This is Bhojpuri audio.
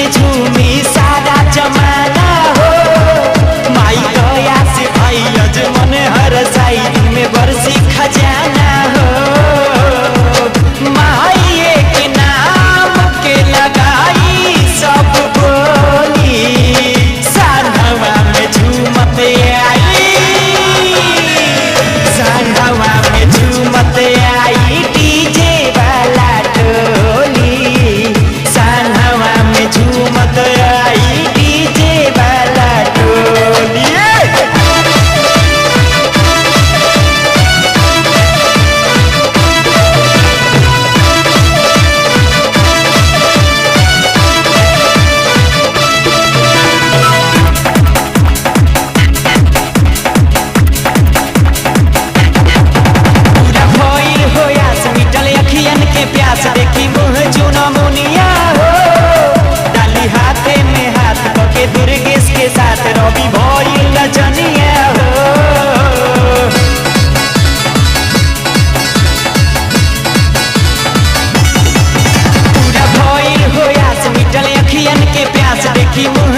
में झूमी सारा जमाना हो। माई गया से भाई अजमन हर साई में बरसी खजाना हो। माई के नाम के लगाई सब बोली, सांधवा में झूमत आई, सांधवा में झूमत आई डीजे वाला टोली, सांधवा में झूमत आई डीजे वाला टोली। प्यास देखी मुँह चुना मुनिया हो, डाली हाथे में हाथ पके दुर्गेश के साथ रवि भइल रजनिया हो। पूरा भइल हो आस मिटल अखियन के प्यास देखी मुँह